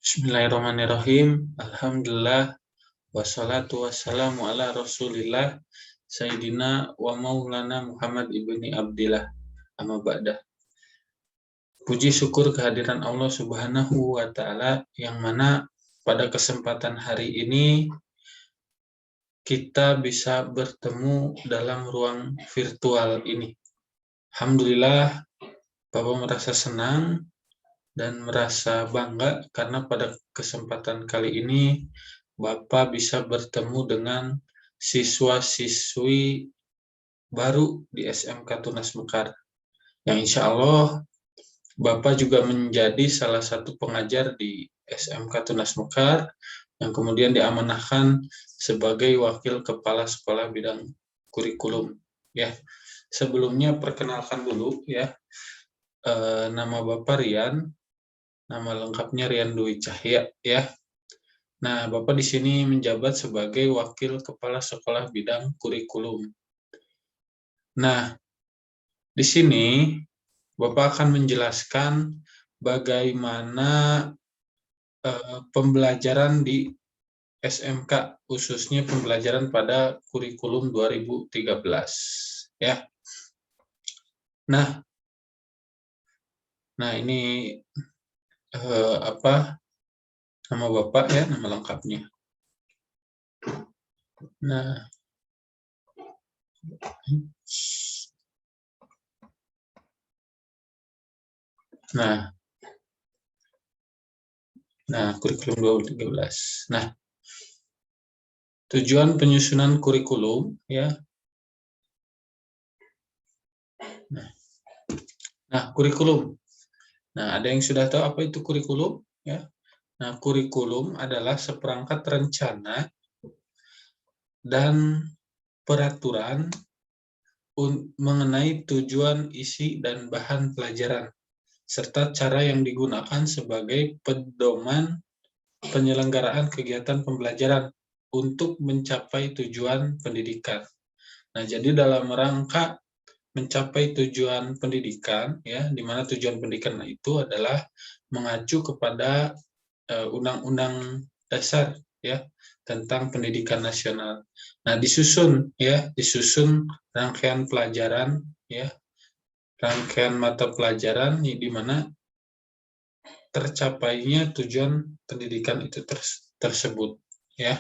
Bismillahirrahmanirrahim. Alhamdulillah wassalatu wassalamu ala Rasulillah Sayyidina wa Maulana Muhammad ibni Abdillah. Amma ba'dah. Puji syukur kehadiran Allah Subhanahu wa taala yang mana pada kesempatan hari ini kita bisa bertemu dalam ruang virtual ini. Alhamdulillah, Bapak merasa senang dan merasa bangga karena pada kesempatan kali ini Bapak bisa bertemu dengan siswa-siswi baru di SMK Tunas Mekar. Yang insya Allah Bapak juga menjadi salah satu pengajar di SMK Tunas Mekar yang kemudian diamanahkan sebagai wakil kepala sekolah bidang kurikulum. Ya, sebelumnya perkenalkan dulu ya, nama Bapak Rian. Nama lengkapnya Rian Dwi Cahya ya. Nah, Bapak di sini menjabat sebagai wakil kepala sekolah bidang kurikulum. Nah, di sini Bapak akan menjelaskan bagaimana pembelajaran di SMK, khususnya pembelajaran pada kurikulum 2013 ya. Nah ini nama Bapak ya, nama lengkapnya. Nah, kurikulum 2013. Nah, tujuan penyusunan kurikulum ya. Nah, kurikulum. Nah, ada yang sudah tahu apa itu kurikulum ya? Nah, kurikulum adalah seperangkat rencana dan peraturan mengenai tujuan, isi, dan bahan pelajaran, serta cara yang digunakan sebagai pedoman penyelenggaraan kegiatan pembelajaran untuk mencapai tujuan pendidikan. Nah, jadi dalam rangka mencapai tujuan pendidikan, ya, di mana tujuan pendidikan itu adalah mengacu kepada Undang-Undang Dasar, ya, tentang pendidikan nasional. Nah, disusun rangkaian pelajaran, ya, rangkaian mata pelajaran di mana tercapainya tujuan pendidikan itu tersebut, ya.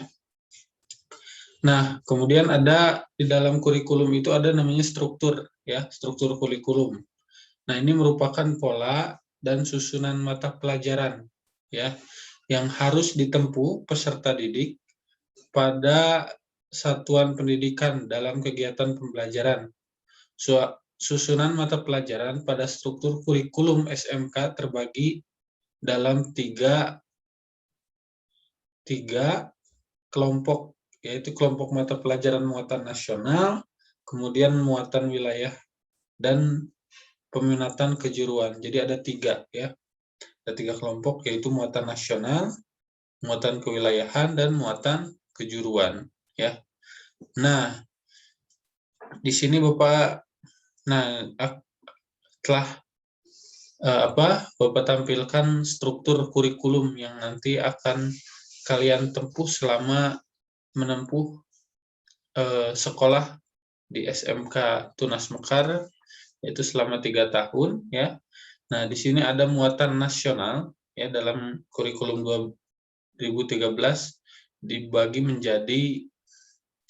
Nah, kemudian ada di dalam kurikulum itu ada namanya struktur, ya, struktur kurikulum. Nah, ini merupakan pola dan susunan mata pelajaran, ya, yang harus ditempuh peserta didik pada satuan pendidikan dalam kegiatan pembelajaran. Susunan mata pelajaran pada struktur kurikulum SMK terbagi dalam tiga kelompok, yaitu kelompok mata pelajaran muatan nasional, kemudian muatan wilayah, dan peminatan kejuruan. Jadi ada tiga, ya. Ada tiga kelompok, yaitu muatan nasional, muatan kewilayahan, dan muatan kejuruan, ya. Nah, di sini Bapak, telah Bapak tampilkan struktur kurikulum yang nanti akan kalian tempuh selama menempuh sekolah di SMK Tunas Mekar, yaitu selama 3 tahun, ya. Nah, di sini ada muatan nasional, ya, dalam kurikulum 2013 dibagi menjadi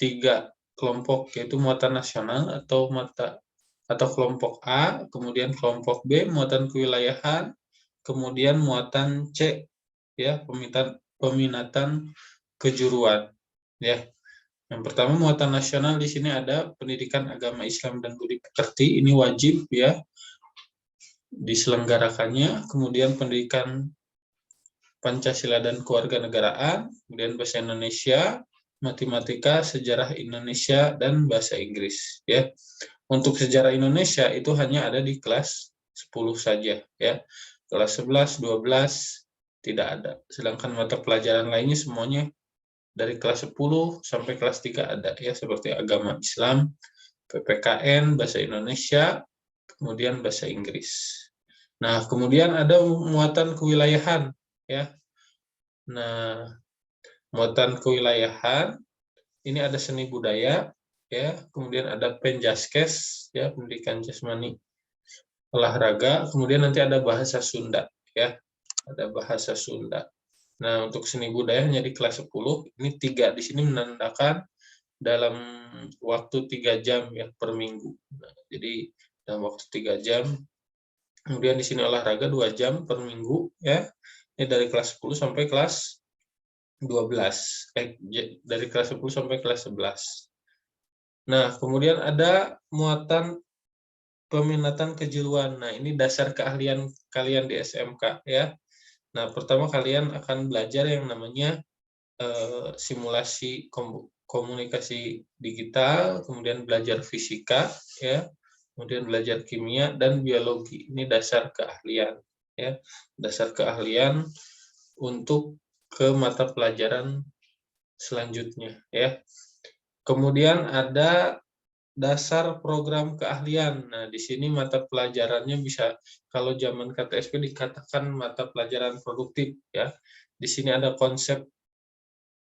3 kelompok, yaitu muatan nasional atau kelompok A, kemudian kelompok B muatan kewilayahan, kemudian muatan C, ya, peminatan kejuruan, ya. Yang pertama muatan nasional, di sini ada pendidikan agama Islam dan budi pekerti, ini wajib, ya, diselenggarakannya. Kemudian pendidikan Pancasila dan kewarganegaraan, kemudian bahasa Indonesia, matematika, sejarah Indonesia, dan bahasa Inggris, ya. Untuk sejarah Indonesia itu hanya ada di kelas 10 saja, ya. Kelas 11, 12 tidak ada. Sedangkan mata pelajaran lainnya semuanya dari kelas 10 sampai kelas 3 ada, ya, seperti agama Islam, PPKN, bahasa Indonesia, kemudian bahasa Inggris. Nah, kemudian ada muatan kewilayahan, ya. Nah, muatan kewilayahan ini ada seni budaya, ya, kemudian ada penjaskes, ya, pendidikan jasmani, olahraga, kemudian nanti ada bahasa Sunda, ya, ada bahasa Sunda. Nah, untuk seni budaya hanya di kelas 10, ini 3 di sini menandakan dalam waktu 3 jam ya per minggu. Nah, jadi dalam waktu 3 jam. Kemudian di sini olahraga 2 jam per minggu ya. Ini dari kelas 10 sampai kelas 12. Dari kelas 10 sampai kelas 11. Nah, kemudian ada muatan peminatan kejuruan. Nah, ini dasar keahlian kalian di SMK ya. Nah, pertama kalian akan belajar yang namanya simulasi komunikasi digital, kemudian belajar fisika, ya, kemudian belajar kimia dan biologi. Ini dasar keahlian, ya, dasar keahlian untuk ke mata pelajaran selanjutnya, ya. Kemudian ada dasar program keahlian. Nah, di sini mata pelajarannya bisa, kalau zaman KTSP dikatakan mata pelajaran produktif, ya. Di sini ada konsep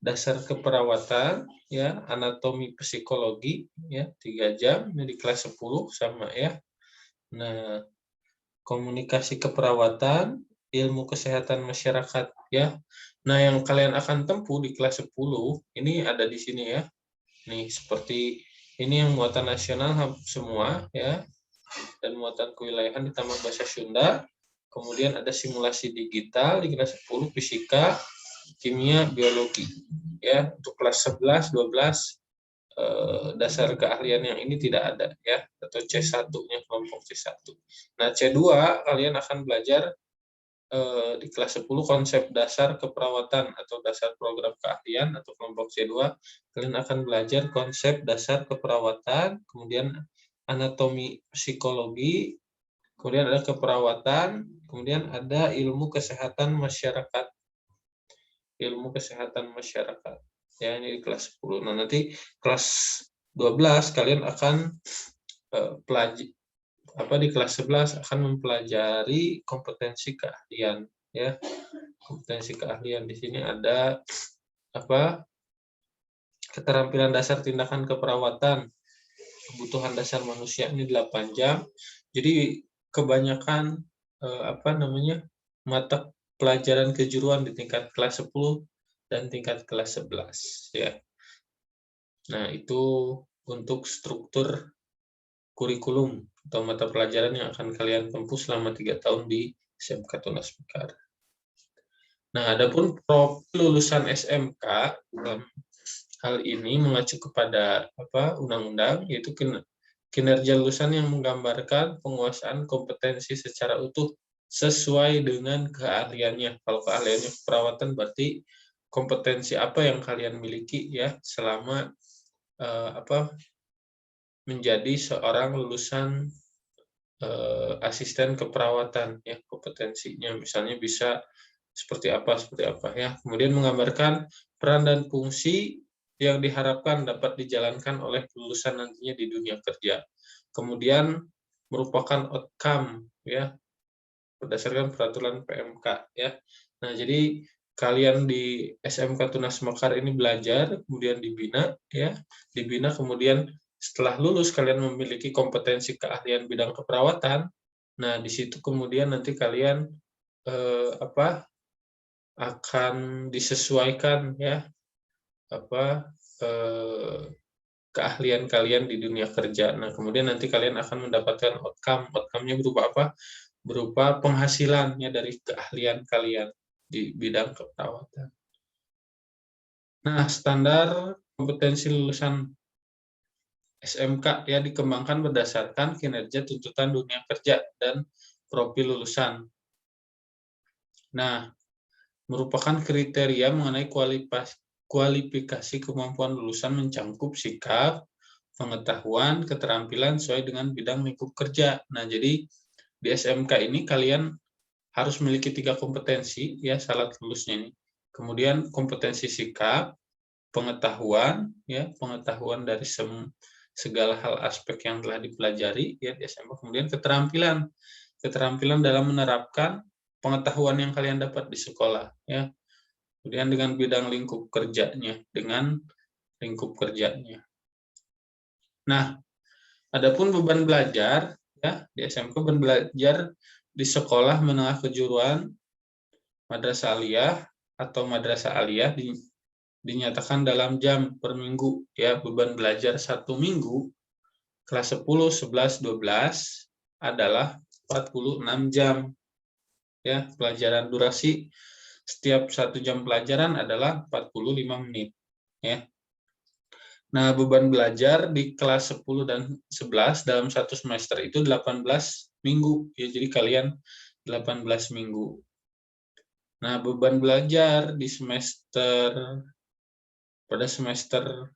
dasar keperawatan, ya, anatomi psikologi, ya, 3 jam, ini di kelas 10 sama ya. Nah, komunikasi keperawatan, ilmu kesehatan masyarakat, ya. Nah, yang kalian akan tempuh di kelas 10, ini ada di sini ya. Nih, seperti ini yang muatan nasional semua, ya, dan muatan kewilayahan ditambah bahasa Sunda. Kemudian ada simulasi digital di kelas 10, fisika, kimia, biologi. Ya, untuk kelas 11, 12 dasar keahlian yang ini tidak ada ya, atau C1-nya kelompok C1. Nah, C2 kalian akan belajar di kelas 10 konsep dasar keperawatan atau dasar program keahlian, atau kelompok C2 kalian akan belajar konsep dasar keperawatan, kemudian anatomi psikologi, kemudian ada keperawatan, kemudian ada ilmu kesehatan masyarakat. Ilmu kesehatan masyarakat. Ya, ini di kelas 10. Nah, nanti kelas 12 kalian akan di kelas 11 akan mempelajari kompetensi keahlian, ya. Kompetensi keahlian di sini ada keterampilan dasar tindakan keperawatan, kebutuhan dasar manusia, ini 8 jam. Jadi kebanyakan mata pelajaran kejuruan di tingkat kelas 10 dan tingkat kelas 11 ya. Nah, itu untuk struktur kurikulum atau mata pelajaran yang akan kalian tempuh selama 3 tahun di SMK Tunas Mekar. Nah, adapun profil lulusan SMK dalam hal ini mengacu kepada undang-undang, yaitu kinerja lulusan yang menggambarkan penguasaan kompetensi secara utuh sesuai dengan keahliannya. Kalau keahliannya keperawatan, berarti kompetensi apa yang kalian miliki ya selama menjadi seorang lulusan asisten keperawatan ya, kompetensinya misalnya bisa seperti apa ya. Kemudian menggambarkan peran dan fungsi yang diharapkan dapat dijalankan oleh lulusan nantinya di dunia kerja. Kemudian merupakan outcome ya berdasarkan peraturan PMK ya. Nah, jadi kalian di SMK Tunas Mekar ini belajar, kemudian dibina ya, kemudian setelah lulus kalian memiliki kompetensi keahlian bidang keperawatan. Nah, di situ kemudian nanti kalian akan disesuaikan ya keahlian kalian di dunia kerja. Nah, kemudian nanti kalian akan mendapatkan outcome. Outcome-nya berupa apa? Berupa penghasilannya dari keahlian kalian di bidang keperawatan. Nah, standar kompetensi lulusan SMK ya dikembangkan berdasarkan kinerja tuntutan dunia kerja dan profil lulusan. Nah, merupakan kriteria mengenai kualifikasi kemampuan lulusan mencangkup sikap, pengetahuan, keterampilan sesuai dengan bidang lingkup kerja. Nah, jadi di SMK ini kalian harus memiliki 3 kompetensi ya syarat lulusnya ini. Kemudian kompetensi sikap, pengetahuan ya, pengetahuan dari segala hal aspek yang telah dipelajari ya di SMK. Kemudian keterampilan dalam menerapkan pengetahuan yang kalian dapat di sekolah ya. Kemudian dengan bidang lingkup kerjanya, Nah, adapun beban belajar ya di SMK, beban belajar di sekolah menengah kejuruan, madrasah aliyah atau madrasah aliyah dinyatakan dalam jam per minggu ya. Beban belajar 1 minggu kelas 10, 11, 12 adalah 46 jam ya. Pelajaran durasi setiap 1 jam pelajaran adalah 45 menit ya. Nah, beban belajar di kelas 10 dan 11 dalam 1 semester itu 18 minggu ya. Jadi kalian 18 minggu. Nah, beban belajar di pada semester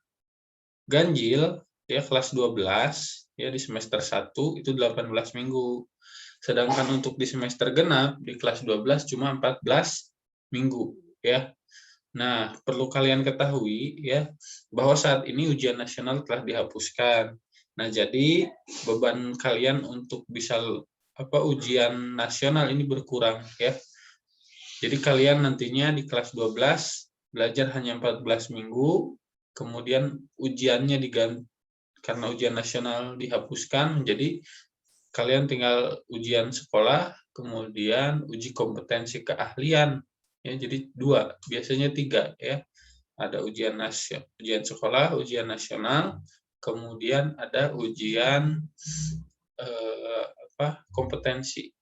ganjil ya kelas 12 ya di semester 1 itu 18 minggu. Sedangkan untuk di semester genap di kelas 12 cuma 14 minggu ya. Nah, perlu kalian ketahui ya bahwa saat ini ujian nasional telah dihapuskan. Nah, jadi beban kalian untuk bisa ujian nasional ini berkurang ya. Jadi kalian nantinya di kelas 12 belajar hanya 14 minggu, kemudian ujiannya diganti karena ujian nasional dihapuskan menjadi kalian tinggal ujian sekolah, kemudian uji kompetensi keahlian. Ya, jadi 2, biasanya 3 ya. Ada ujian sekolah, ujian nasional, kemudian ada ujian kompetensi.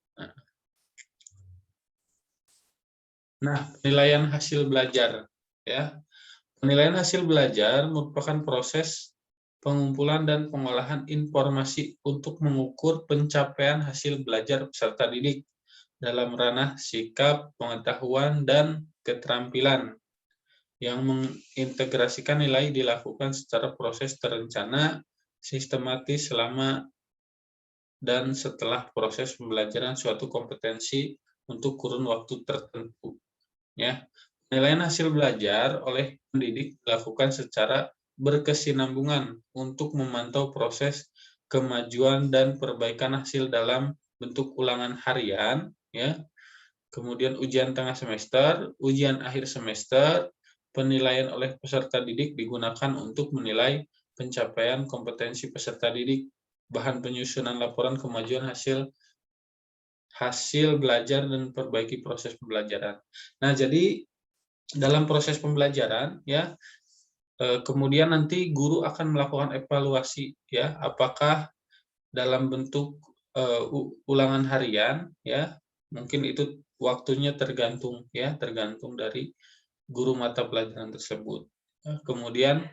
Nah, penilaian hasil belajar ya. Penilaian hasil belajar merupakan proses pengumpulan dan pengolahan informasi untuk mengukur pencapaian hasil belajar peserta didik dalam ranah sikap, pengetahuan, dan keterampilan. Yang mengintegrasikan nilai dilakukan secara proses terencana, sistematis selama dan setelah proses pembelajaran suatu kompetensi untuk kurun waktu tertentu. Ya, penilaian hasil belajar oleh pendidik dilakukan secara berkesinambungan untuk memantau proses kemajuan dan perbaikan hasil dalam bentuk ulangan harian, ya. Kemudian ujian tengah semester, ujian akhir semester. Penilaian oleh peserta didik digunakan untuk menilai pencapaian kompetensi peserta didik, bahan penyusunan laporan kemajuan hasil belajar dan perbaiki proses pembelajaran. Nah, jadi dalam proses pembelajaran ya kemudian nanti guru akan melakukan evaluasi ya, apakah dalam bentuk ulangan harian ya, mungkin itu waktunya tergantung dari guru mata pelajaran tersebut. Kemudian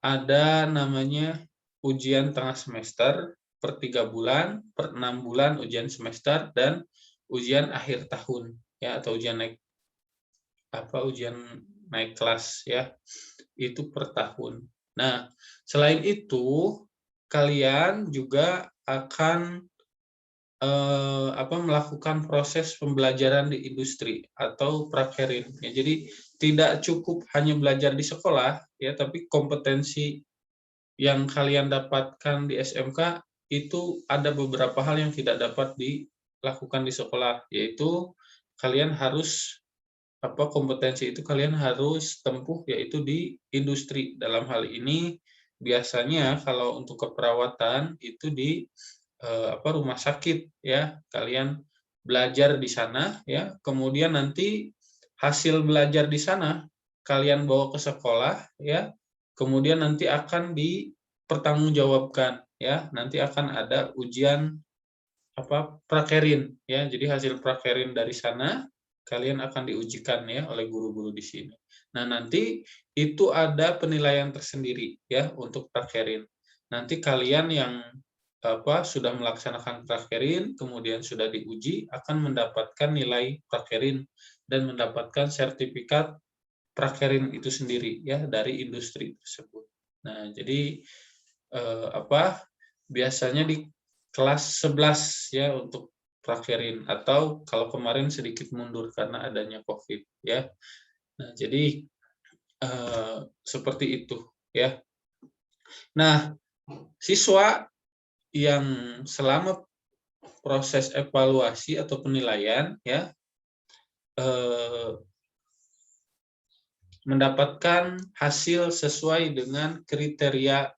ada namanya ujian tengah semester per 3 bulan, per 6 bulan ujian semester, dan ujian akhir tahun ya, atau ujian naik kelas ya, itu per tahun. Nah, selain itu kalian juga akan melakukan proses pembelajaran di industri atau prakerin. Ya, jadi tidak cukup hanya belajar di sekolah ya, tapi kompetensi yang kalian dapatkan di SMK itu ada beberapa hal yang tidak dapat dilakukan di sekolah, yaitu kalian harus kompetensi itu kalian harus tempuh yaitu di industri. Dalam hal ini biasanya kalau untuk keperawatan itu di rumah sakit ya, kalian belajar di sana ya, kemudian nanti hasil belajar di sana kalian bawa ke sekolah ya, kemudian nanti akan dipertanggungjawabkan ya, nanti akan ada ujian prakerin ya, jadi hasil prakerin dari sana kalian akan diujikan ya oleh guru-guru di sini. Nah, nanti itu ada penilaian tersendiri ya untuk prakerin. Nanti kalian yang sudah melaksanakan prakerin, kemudian sudah diuji, akan mendapatkan nilai prakerin dan mendapatkan sertifikat prakerin itu sendiri ya dari industri tersebut. Nah, jadi biasanya di kelas 11 ya untuk prakerin, atau kalau kemarin sedikit mundur karena adanya COVID ya. Nah, jadi seperti itu ya. Nah, siswa yang selama proses evaluasi atau penilaian ya mendapatkan hasil sesuai dengan kriteria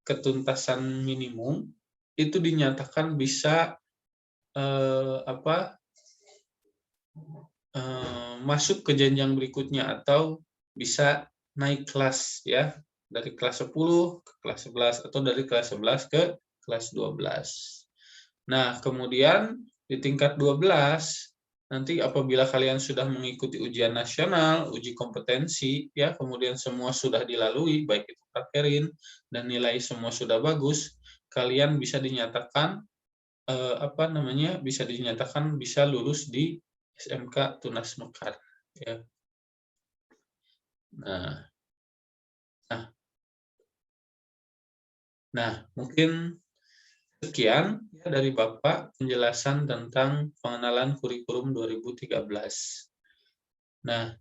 ketuntasan minimum, itu dinyatakan bisa masuk ke jenjang berikutnya atau bisa naik kelas ya, dari kelas 10 ke kelas 11 atau dari kelas 11 ke kelas 12. Nah, kemudian di tingkat 12 nanti apabila kalian sudah mengikuti ujian nasional, uji kompetensi ya, kemudian semua sudah dilalui baik itu prakerin dan nilai semua sudah bagus, kalian bisa dinyatakan bisa lulus di SMK Tunas Mekar ya. Nah, mungkin sekian ya dari Bapak penjelasan tentang pengenalan kurikulum 2013. Nah,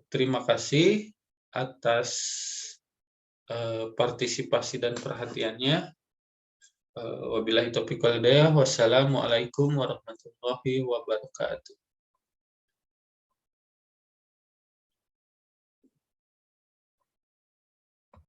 terima kasih atas partisipasi dan perhatiannya. Wabillahi taufiq wal hidayah. Wassalamualaikum warahmatullahi wabarakatuh.